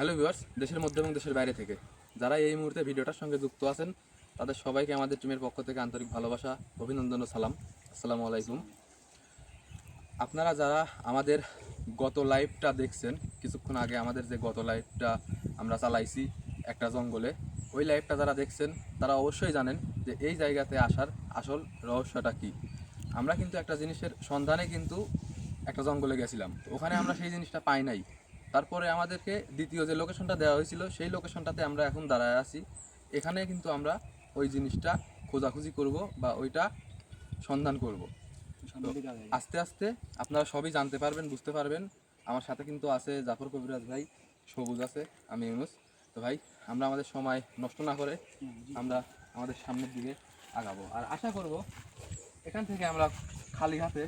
Hello viewers, দেশের মধ্যে এবং দেশের বাইরে থেকে যারা এই মুহূর্তে ভিডিওটার সঙ্গে যুক্ত আছেন তাদের সবাইকে আমাদের টিমের পক্ষ থেকে আন্তরিক ভালোবাসা, অভিনন্দন ও সালাম। আসসালামু আলাইকুম। আপনারা যারা আমাদের গত লাইভটা দেখছেন, কিছুক্ষণ আগে আমাদের যে গত লাইভটা আমরা চালাইছি একটা জঙ্গলে, ওই লাইভটা যারা দেখছেন তারা অবশ্যই জানেন যে এই জায়গাতে আসার আসল রহস্যটা কী। আমরা কিন্তু একটা জিনিসের সন্ধানে কিন্তু একটা জঙ্গলে গেছিলাম, ওখানে আমরা সেই জিনিসটা পাই নাই। তারপরে আমাদেরকে দ্বিতীয় যে লোকেশনটা দেওয়া হয়েছিল সেই লোকেশনটাতে আমরা এখন দাঁড়ায় আছি। এখানে কিন্তু আমরা ওই জিনিসটা খোঁজাখুঁজি করব বা ওইটা সন্ধান করব। তো আস্তে আস্তে আপনারা সবই জানতে পারবেন, বুঝতে পারবেন। আমার সাথে কিন্তু আছে জাফর কবিরাজ ভাই, সবুজ আছে, আমি ইউনুস। তো ভাই, আমরা আমাদের সময় নষ্ট না করে আমরা আমাদের সামনের দিকে আগাবো, আর আশা করব এখান থেকে আমরা খালি হাতে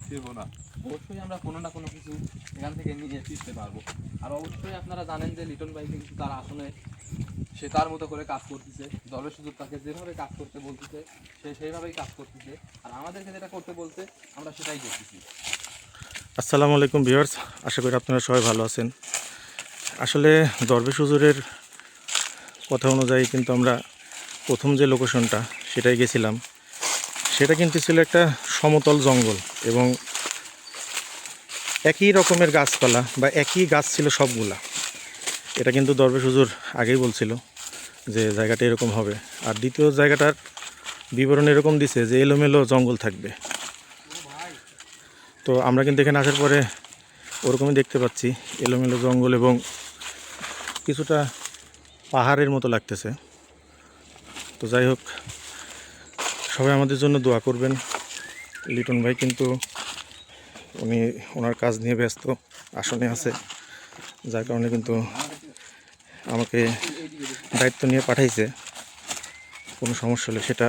ফিরবো না। অবশ্যই আমরা কোনো না কোনো কিছু এখান থেকে নিয়ে ফিরতে পারবো। আর অবশ্যই আপনারা জানেন যে লিটন ভাই কিন্তু তার আসনে সে তার মতো করে কাজ করতেছে। দলের সুযোগ তাকে যেভাবে কাজ করতে বলতেছে সে সেইভাবেই কাজ করতেছে, আর আমাদেরকে যেটা করতে বলছে আমরা সেটাই করতেছি। আসসালামু আলাইকুম ভিউয়ার্স, আশা করি আপনারা সবাই ভালো আছেন। আসলে দরবেশ হুজুরের কথা অনুযায়ী কিন্তু আমরা প্রথম যে লোকেশনটা সেটাই গেছিলাম। সেটা কিন্তু ছিল একটা সমতল জঙ্গল এবং একই রকমের গাছপালা বা একই গাছ ছিল সবগুলা। এটা কিন্তু দরবেশ হুজুর আগেই বলছিল যে জায়গাটা এরকম হবে। আর দ্বিতীয় জায়গাটার বিবরণ এরকম দিছে যে এলোমেলো জঙ্গল থাকবে। তো আমরা কিন্তু এখানে আসার পরে ওরকমই দেখতে পাচ্ছি, এলোমেলো জঙ্গল এবং কিছুটা পাহাড়ের মতো লাগতেছে। তো যাই হোক, সবাই আমাদের জন্য দোয়া করবেন। লিটন ভাই কিন্তু উনি ওনার কাজ নিয়ে ব্যস্ত, আসনে আছে, যার কারণে কিন্তু আমাকে দায়িত্ব নিয়ে পাঠাইছে কোনো সমস্যা হলে সেটা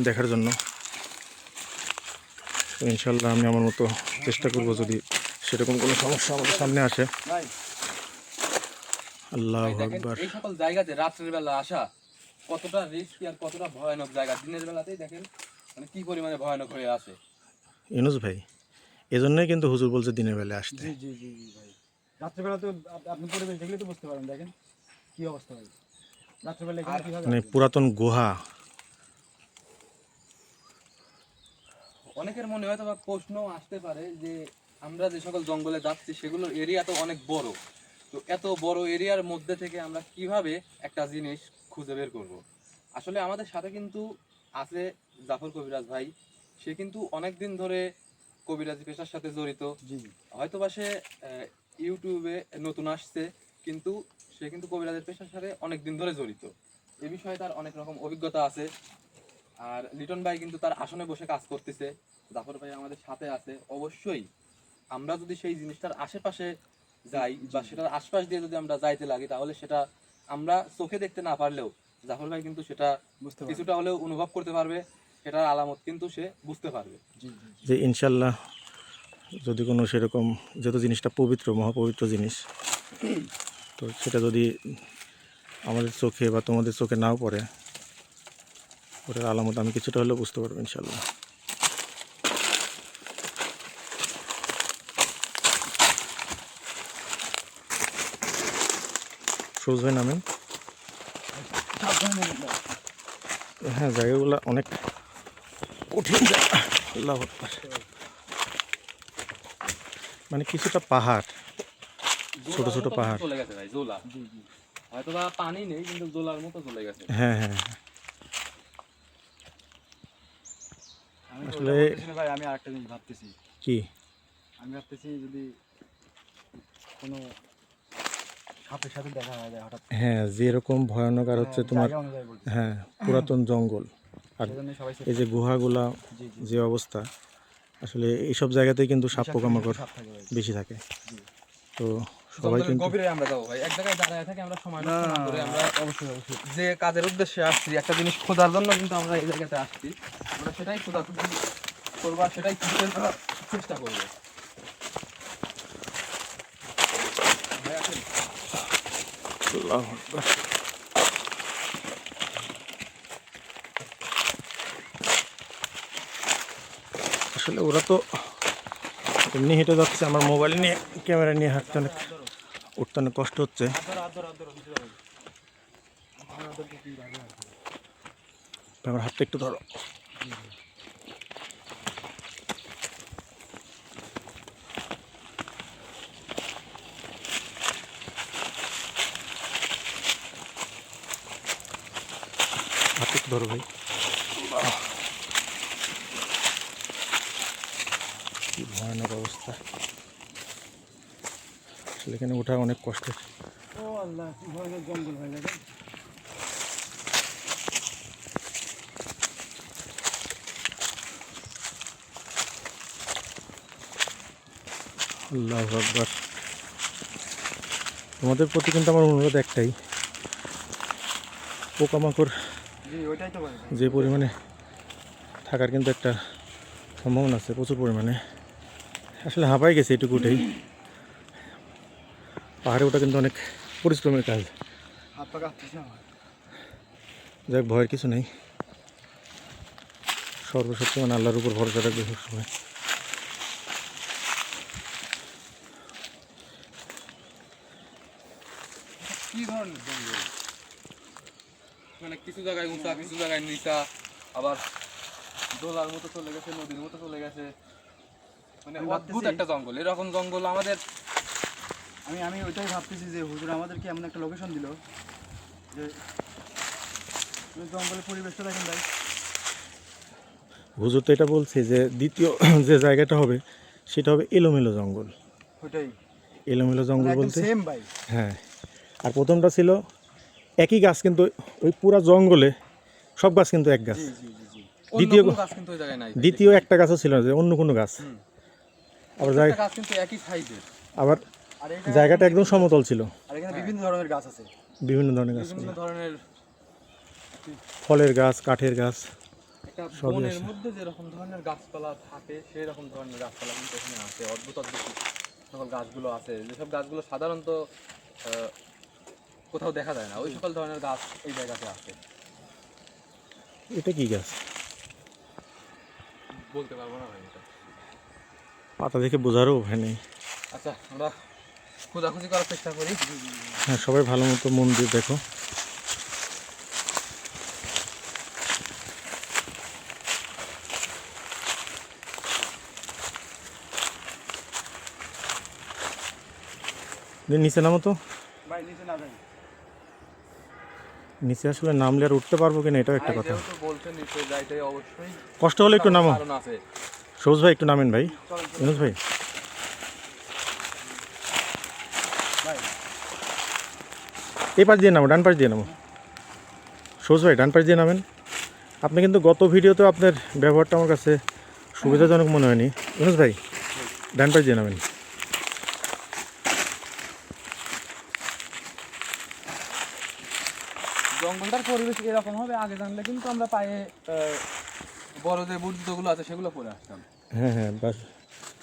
দেখার জন্য। তো ইনশাল্লাহ আমি আমার মতো চেষ্টা করব যদি সেরকম কোনো সমস্যা আমাদের সামনে আসে। আল্লাহু আকবার। এই সকল জায়গাতে রাত্রের বেলা আসা কতটা রিস্কি আর কতটা ভয়ানক জায়গা, দিনের বেলাতেই দেখেন মানে কি পরিমাণে ভয়ানক হয়ে আসে। ইউনুস ভাই, এজন্যই কিন্তু হুজুর বলছে দিনের বেলা আসতে। জি জি জি জি ভাই, রাত্রেবেলা তো আপনি পরিবেশ দেখলে তো বুঝতে পারেন। দেখেন কি অবস্থা ভাই, রাত্রেবেলা এখানে কিভাবে মানে আসবেন? পুরাতন গুহা। অনেকের মনে হয়তো বা প্রশ্ন আসতে পারে যে আমরা যে সকল জঙ্গলে যাচ্ছি সেগুলোর এরিয়া তো অনেক বড়, তো এত বড় এরিয়ার মধ্যে থেকে আমরা কিভাবে একটা জিনিস খুঁজে বের করব। আসলে আমাদের সাথে কিন্তু আছে জাফর কবিরাজ ভাই। সে কিন্তু অনেক দিন ধরে কবিরাজি পেশার সাথে জড়িত। জি হয়তোবা সে ইউটিউবে নতুন আসছে, কিন্তু সে কিন্তু কবিরাজের পেশার সাথে অনেক দিন ধরে জড়িত। এ বিষয়ে তার অনেক রকম অভিজ্ঞতা আছে। আর লিটন ভাই কিন্তু তার আসনে বসে কাজ করতেছে, জাফর ভাই আমাদের সাথে আছে। অবশ্যই আমরা যদি সেই জিনিসটার আশেপাশে যাই বা সেটার আশপাশ দিয়ে যদি আমরা যাইতে লাগি, তাহলে সেটা আমরা চোখে দেখতে না পারলেও জাফর ভাই কিন্তু সেটা বুঝতে পারবেন। কিছুটা হলেও অনুভব করতে পারবে, সেটার আলামত কিন্তু সে বুঝতে পারবে। জি জি জি। যে ইনশাল্লাহ যদি কোনো সেরকম, যেহেতু জিনিসটা পবিত্র, মহাপবিত্র জিনিস, তো সেটা যদি আমাদের চোখে বা তোমাদের চোখে নাও পড়ে, ওটার আলামত আমি কিছুটা হলেও বুঝতে পারবো ইনশাল্লাহ। সবুজ ভাই নামেন। সাবধানে নেবেন ভাই। হ্যাঁ, জায়গাগুলো অনেক কঠিন জায়গা। আল্লাহু আকবার। মানে কিছুটা পাহাড়, ছোট ছোট পাহাড়। চলে গেছে ভাই, জোলা। জি জি। হয়তো বা পানি নেই কিন্তু জোলার মতো চলে গেছে। হ্যাঁ হ্যাঁ। আমি তো আসলে ওটা বলতেছি না ভাই, আমি আরেকটা জিনিস ভাবতেছি। কি, আমি ভাবতেছি যদি কোনো সাপের সাথে দেখা হয়ে যায় হঠাৎ করে। হ্যাঁ, যেরকম ভয়ানক আর হচ্ছে হ্যাঁ, তোমার, জায়গা অনুযায়ী বলতেছি। হ্যাঁ, পুরাতন জঙ্গল। আর সেজন্য সবাই এই যে গুহাগুলা, জি জি যে অবস্থা, আসলে এইসব জায়গাতেই কিন্তু সাপ বিষাক্ত পোকামাকড় সাপ থাকে ভাই। বেশি থাকে। জি। তো সবাই জঙ্গলের কিন্তু, গভীরে আমরা যাবো ভাই, এক জায়গায় দাঁড়ায় থাকি আমরা সময় না নষ্ট না করে। আমরা অবশ্যই অবশ্যই। যে কাজের উদ্দেশ্যে আসছি, একটা জিনিস খোঁজার জন্য কিন্তু আমরা এই জায়গাতে আসছি, আমরা সেটাই খোঁজাখুঁজি করবো আর সেটাই খুঁজে করার চেষ্টা করবো। ভাই আসেন। আল্লাহু আকবার। আসলে ওরা তো এমনি হেঁটে যাচ্ছে, আমার মোবাইল নিয়ে, ক্যামেরা নিয়ে হাঁটতে অনেক উঠতে অনেক কষ্ট হচ্ছে। আমার হাতটা একটু ধরো। হাতটা একটু ধরো ভাই। কি ভয়ানক অবস্থা, আসলে এখানে ওঠা অনেক কষ্টের। ও আল্লাহ, কি ভয়ানক জঙ্গল ভাই লাগে। আল্লাহু আকবার। তোমাদের প্রতি কিন্তু আমার অনুরোধ একটাই, পোকামাকড় জি ওইটাই তো ভাই। যে পরিমাণে থাকার কিন্তু একটা সম্ভাবনা আছে প্রচুর পরিমাণে। আসলে হাঁপাই গেছে এটুকু উঠেই। পাহাড়ে ওঠা কিন্তু অনেক পরিশ্রমের কাজ। হাত পা কাঁপতেছে আমার। যাক, ভয়ের কিছু নেই। সর্বশক্তিমান আল্লাহর উপর ভরসা রাখবে সবসময়। কি ধরনের জঙ্গল, মানে কিছু জায়গায় উঁচা, কিছু জায়গায় নিচা, আবার দোলার মতো চলে গেছে, নদীর মতো চলে গেছে, মানে আমি অদ্ভুত ভাবতেছি- একটা জঙ্গল। এরকম জঙ্গল আমাদের আমি ওইটাই ভাবতেছি যে হুজুর আমাদেরকে এমন একটা লোকেশন দিল যে ওই জঙ্গলের পরিবেশটা দেখেন ভাই। হুজুর তো এটা বলছে যে দ্বিতীয় যে জায়গাটা হবে সেটা হবে এলোমেলো জঙ্গল। ওইটাই এলোমেলো জঙ্গল একদম বলতে সেম ভাই। হ্যাঁ, আর প্রথমটা ছিল একই গাছ, কিন্তু ওই পুরা জঙ্গলে সব গাছ কিন্তু এক গাছ। জি জি জি জি। অন্য দ্বিতীয় কোনো গাছ কিন্তু ওই জায়গায় নাই। দ্বিতীয় একটা গাছও ছিল না, যে অন্য কোনো গাছ। আবার প্রত্যেকটা গাছ কিন্তু একই সাইজের। আবার আর এই জায়গাটা একদম সমতল ছিল, আর এখানে বিভিন্ন ধরনের গাছ আছে। বিভিন্ন ধরনের গাছ ছিল, বিভিন্ন ধরনের ফলের গাছ, কাঠের গাছ। একটা সবই বনের আছে। মধ্যে যেরকম ধরনের গাছপালা থাকে সেই রকম ধরনের গাছপালা কিন্তু এখানে আছে। অদ্ভুত অদ্ভুত সকল গাছগুলো আছে, যেসব গাছগুলো সাধারণত কোথাও দেখা যায় না, ওই সকল ধরনের গাছ এই জায়গাতে আছে। এটা কি গাছ? বলতে পারবো না ভাই এটা। পাতা দেখে বোঝারও উপায় নেই। আচ্ছা, আমরা খোঁজাখুঁজি করার চেষ্টা করি। হ্যাঁ, সবাই ভালো মতো মন দিয়ে দেখো। নিচে নামো তো। ভাই নিচে না যাই। নিচে আসলে নামলে আর উঠতে পারবো কিনা এটাও একটা ভাই কথা। যেহেতু বলছে নিচে যাইতে অবশ্যই কষ্ট হলে একটু নামো। কারণ আছে। সবুজ ভাই একটু নামেন ভাই। ইউনুস ভাই ভাই এই পাশ দিয়ে নামো, ডান পাশ দিয়ে নামো। সবুজ ভাই ডান পাশ দিয়ে নামেন। আপনি কিন্তু গত ভিডিওতে আপনার ব্যবহারটা আমার কাছে সুবিধাজনক মনে হয়নি। ইউনুস ভাই ডান পাশ দিয়ে নামেন। জঙ্গলটার পরিবেশ এরকম হবে আগে জানলে কিন্তু আমরা পায়ে বড় যে বুদ্ধগুলো আছে সেগুলো পরে আসতাম। হ্যাঁ হ্যাঁ, বাস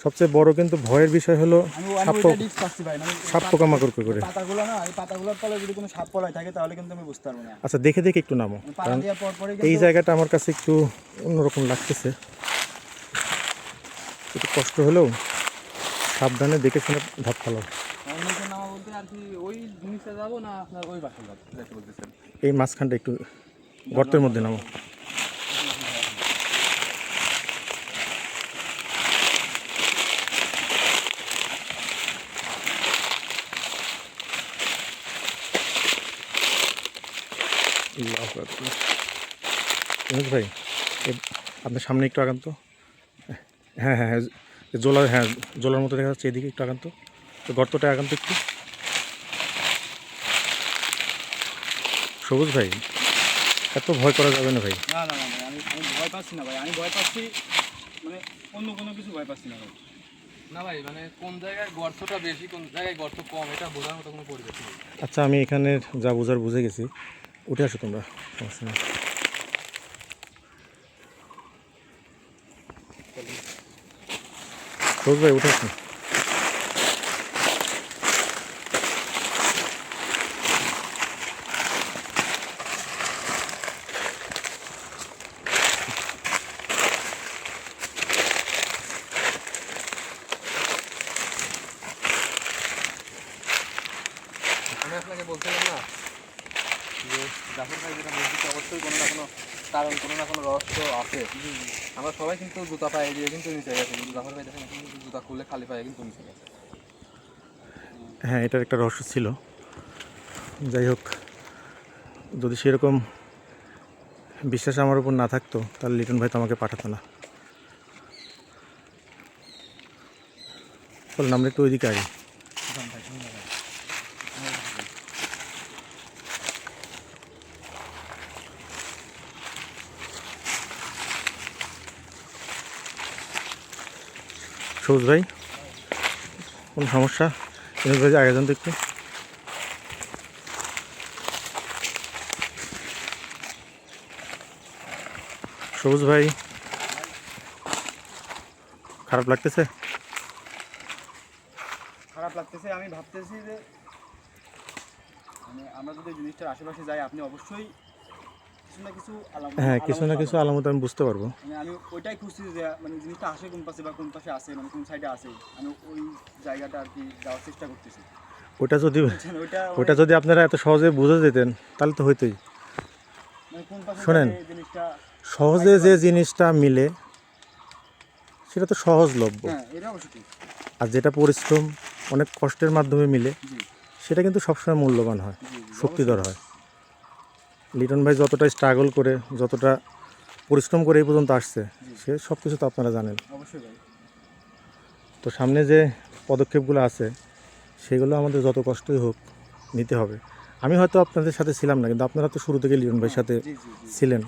সবচেয়ে বড় কিন্তু ভয়ের বিষয় হলো আমি সাপ ওইটা ডিস্ক পাচ্ছি ভাই। মানে সাপ পোকামাকড় করে। পাতাগুলো না, এই পাতাগুলোর তলে যদি কোনো সাপ পলায় থাকে তাহলে কিন্তু আমি বুঝতে পারবো না। আচ্ছা, দেখে দেখে একটু নামো, পাতা কারণ দেওয়ার পর পরে এই কিন্তু জায়গাটা আমার কাছে একটু অন্যরকম লাগতেছে। একটু কষ্ট হলেও সাবধানে দেখে শুনে ধাপ ফেলো। নিচে নামা বলতে আর কি ওই নিচে যাবো না আপনার ওই পাশে যাইতে বলতেছেন? এই মাঝখানটা একটু গর্তের মধ্যে নামো। আল্লাহু আকবার। ইউনুস ভাই আপনার সামনে একটু আগান তো। হ্যাঁ হ্যাঁ হ্যাঁ, জোলার, হ্যাঁ জোলার মতো দেখা যাচ্ছে, এদিকে একটু আগান তো, গর্তটা আগান তো একটু। সবুজ ভাই এত ভয় করা যাবে না ভাই। না না না ভাই, আমি ভয় পাচ্ছি না ভাই। আমি ভয় পাচ্ছি মানে অন্য কোনো কিছু ভয় পাচ্ছি না ভাই। না ভাই, মানে কোন জায়গায় গর্তটা বেশি কোন জায়গায় গর্ত কম এটা বোঝার মতো কোনো পরিবেশ নেই। আচ্ছা, আমি এখানের যা বোঝার বুঝে গেছি, উঠে আসো তোমরা, সমস্যা নেই। সবুজ ভাই উঠে আসুন। আমি আপনাকে বলছিলাম না যে জাফর ভাই যেটা বলছি অবশ্যই কোনো না কোনো কারণ, কোনো না কোনো রহস্য আছে। আমরা সবাই কিন্তু জুতা পায়ে দিয়ে কিন্তু নিচে গেছে, কিন্তু জাফর ভাই দেখেন কিন্তু জুতা খুলে খালি পায়ে কিন্তু নিচে গেছে। হ্যাঁ, এটার একটা রহস্য ছিল। যাই হোক, যদি সেরকম বিশ্বাস আমার উপর না থাকতো তাহলে লিটন ভাই তো আমাকে পাঠাতো না। বলুন, আমরা একটু ওইদিকে আগে। সবুজ ভাই, কোনো সমস্যা? ইনুস ভাই আগে যান তো একটু। সবুজ ভাই, খারাপ লাগতেছে? খারাপ লাগতেছে। আমি ভাবতেছি যে মানে আমরা যদি জিনিসটার আশেপাশে যাই, আপনি অবশ্যই কিছু না কিছু হ্যাঁ, কিছু না আলামত কিছু পাবেন। আলামত আমি বুঝতে পারবো। মানে আমি ওইটাই খুঁজছি যে মানে জিনিসটা আসে কোন পাশে বা কোন পাশে আছে, মানে কোন সাইডে আছে। আমি ওই জায়গাটা আর কি যাওয়ার চেষ্টা করতেছি। ওটা যদি বুঝছেন? ওইটা ওটা যদি আপনারা এত সহজে বুঝে যেতেন তাহলে তো হইতোই। মানে কোন পাশে শোনেন, গেলে জিনিসটা সহজে যে জিনিসটা মিলে সেটা তো সহজলভ্য, হ্যাঁ, এটা অবশ্য ঠিক। আর যেটা পরিশ্রম অনেক কষ্টের মাধ্যমে মিলে জি সেটা কিন্তু সবসময় মূল্যবান হয়, জি জি, শক্তিধর হয়। লিটন ভাই যতটা স্ট্রাগল করে, যতটা পরিশ্রম করে এই পর্যন্ত আসছে, সে সব কিছু তো আপনারা জানেন। অবশ্যই ভাই। তো সামনে যে পদক্ষেপগুলো আছে সেগুলো আমাদের যত কষ্টই হোক নিতে হবে। আমি হয়তো আপনাদের সাথে ছিলাম না, কিন্তু আপনারা তো শুরু থেকে লিটন ভাইয়ের সাথে জি জি জি। ছিলেন।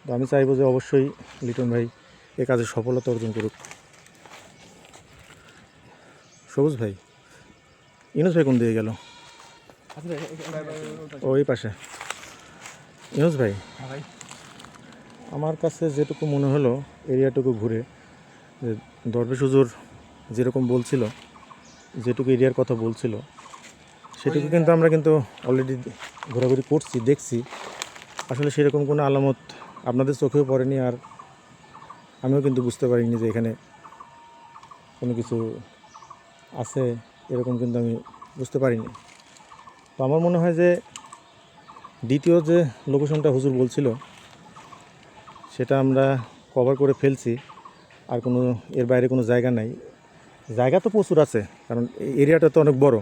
তো আমি চাইবো যে অবশ্যই লিটন ভাই এ কাজে সফলতা অর্জন করুক। সবুজ ভাই, ইনুস ভাই কোন দিকে গেল? ওই পাশে। ইনুস ভাই, ভাই আমার কাছে যেটুকু মনে হলো এরিয়াটুকু ঘুরে, যে দরবেশ হুজুর যেরকম বলছিল, যেটুকু এরিয়ার কথা বলছিল, সেটুকু কিন্তু আমরা কিন্তু অলরেডি ঘোরাঘুরি করছি, দেখছি। আসলে সেরকম কোনো আলামত আপনাদের চোখেও পড়েনি, আর আমিও কিন্তু বুঝতে পারিনি যে এখানে কোনো কিছু আছে, এরকম কিন্তু আমি বুঝতে পারিনি। তো আমার মনে হয় যে দ্বিতীয় যে লোকেশনটা হুজুর বলছিল সেটা আমরা কভার করে ফেলছি, আর কোনো এর বাইরে কোনো জায়গা নাই। জায়গা তো প্রচুর আছে, কারণ এই এরিয়াটা তো অনেক বড়,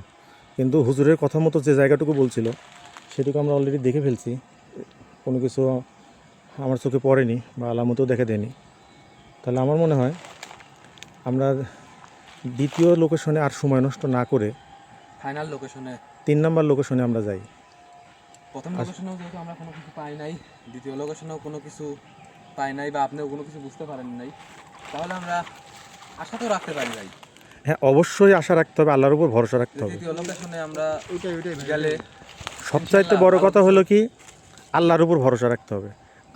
কিন্তু হুজুরের কথা মতো যে জায়গাটুকু বলছিল সেটুকু আমরা অলরেডি দেখে ফেলছি। কোনো কিছু আমার চোখে পড়েনি বা আলামতও দেখে দেয়নি। তাহলে আমার মনে হয় আমরা দ্বিতীয় লোকেশনে আর সময় নষ্ট না করে ফাইনাল লোকেশনে, 3 নম্বর লোকেশনে আমরা যাই। প্রথম লোকেশনেও যেহেতু আমরা কোনো কিছু পাই নাই, দ্বিতীয় লোকেশনেও কোনো কিছু পাই নাই বা আপনিও কোনো কিছু বুঝতে পারেন নাই, তাহলে আমরা আশা তো রাখতে পারি ভাই। হ্যাঁ, অবশ্যই আশা রাখতে হবে, আল্লাহর উপর ভরসা রাখতে হবে। দ্বিতীয় লোকেশনে আমরা ওইটাই ওইটাই ভাই। গেলে সবচাইতে বড় কথা হলো কি, আল্লাহর উপর ভরসা রাখতে হবে।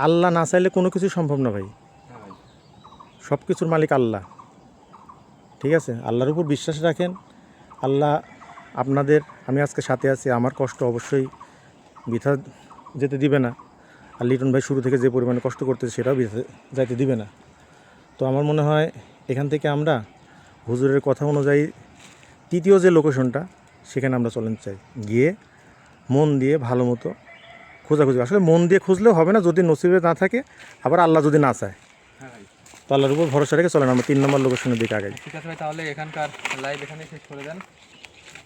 আল্লাহ না চাইলে কোনো কিছু সম্ভব না ভাই। হ্যাঁ ভাই, সব কিছুর মালিক আল্লাহ, ঠিক আছে? আল্লাহর উপর বিশ্বাস রাখেন। আল্লাহ আপনাদের, আমি আজকে সাথে আছি, আমার কষ্ট অবশ্যই বৃথা যেতে দিবে না। আর লিটন ভাই শুরু থেকে যে পরিমাণে কষ্ট করতেছে সেটাও বৃথা যাইতে দিবে না। তো আমার মনে হয় এখান থেকে আমরা হুজুরের কথা অনুযায়ী তৃতীয় যে লোকেশনটা সেখানে আমরা চলেন চাই, গিয়ে মন দিয়ে ভালো মতো খোঁজাখুঁজি। আসলে মন দিয়ে খুঁজলেও হবে না, যদি নসিবে না থাকে, আবার আল্লাহ যদি না চায়, হ্যাঁ ভাই। তো আল্লাহর উপর ভরসা রেখে চলেন আমরা 3 নম্বর লোকেশনের দিকে আগাই। ঠিক আছে ভাই, তাহলে এখানকার লাইভ এখানে শেষ করে দেন,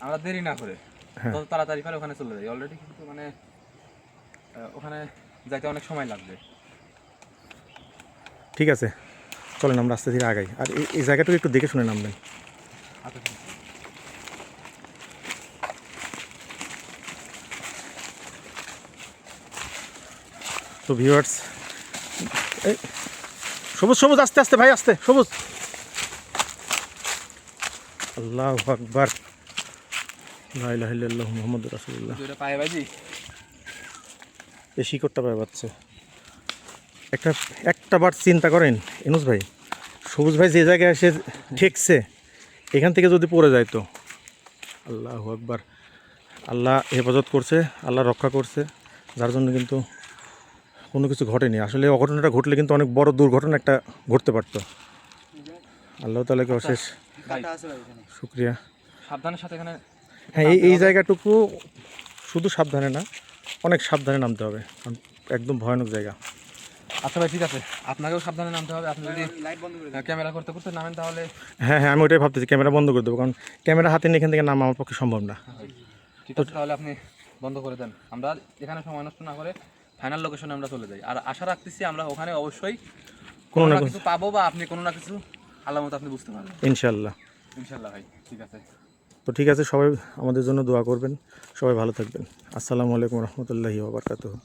আমরা দেরি না করে হ্যাঁ। যত তাড়াতাড়ি পারে ওখানে চলে যাই। অলরেডি কিন্তু মানে ওখানে যাইতে অনেক সময় লাগবে। ঠিক আছে, চলেন আমরা আস্তে ধীরে আগাই, আর এই জায়গাটুকু একটু দেখে শুনে নামবেন। আচ্ছা ঠিক আছে। তো ভিউয়ার্স, এই সবুজ সবুজ আস্তে আস্তে ভাই, আস্তে সবুজ। আল্লাহু আকবার, লা ইলাহা ইল্লাল্লাহু মুহাম্মাদুর রাসূলুল্লাহ। দুইটা পায়ে বাজি। এই শিকড়টা পায়ে পাচ্ছে। একটা বার চিন্তা করেন ইনুস ভাই, সবুজ ভাই যে জায়গায় এসে ঠেকছে, এখান থেকে যদি পড়ে যায় তো আল্লাহু আকবার। আল্লাহ হেফাজত করছে, আল্লাহ রক্ষা করছে, যার জন্য কিন্তু কোনো কিছু ঘটেনি। আসলে অঘটনাটা ঘটলে কিন্তু অনেক বড় দুর্ঘটনা একটা ঘটতে পারতো। আল্লাহ তাআলাকে অশেষ ভাই কাটা আছে ভাই এখানে। শুকরিয়া। সাবধানের সাথে এখানে হ্যাঁ, এই জায়গাটুকু শুধু সাবধানে না, অনেক সাবধানে নামতে হবে, কারণ একদম ভয়ানক জায়গা। আচ্ছা ভাই ঠিক আছে, আপনাকেও সাবধানে নামতে হবে। আপনি যদি লাইট বন্ধ করে ক্যামেরা করতে করতে নামেন তাহলে হ্যাঁ হ্যাঁ, আমি ওটাই ভাবতেছি, ক্যামেরা বন্ধ করে দেবো, কারণ ক্যামেরা হাতে নিয়ে এখান থেকে নামা আমার পক্ষে সম্ভব না। ঠিক আছে, তাহলে আপনি বন্ধ করে দেন। আমরা এখানে সময় নষ্ট না করে ফাইনাল লোকেশনে আমরা চলে যাই। আর আশা রাখতেছি আমরা ওখানে অবশ্যই কোনো না কিছু পাবো, বা আপনি কোনো না কিছু আলামত আপনি বুঝতে পারবেন ইনশাল্লাহ। ইনশাল্লাহ ভাই। ঠিক আছে, তো ঠিক আছে, সবাই আমাদের জন্য দোয়া করবেন, সবাই ভালো থাকবেন। আসসালামু আলাইকুম রহমতুল্লাহি ওয়া বারাকাতুহু।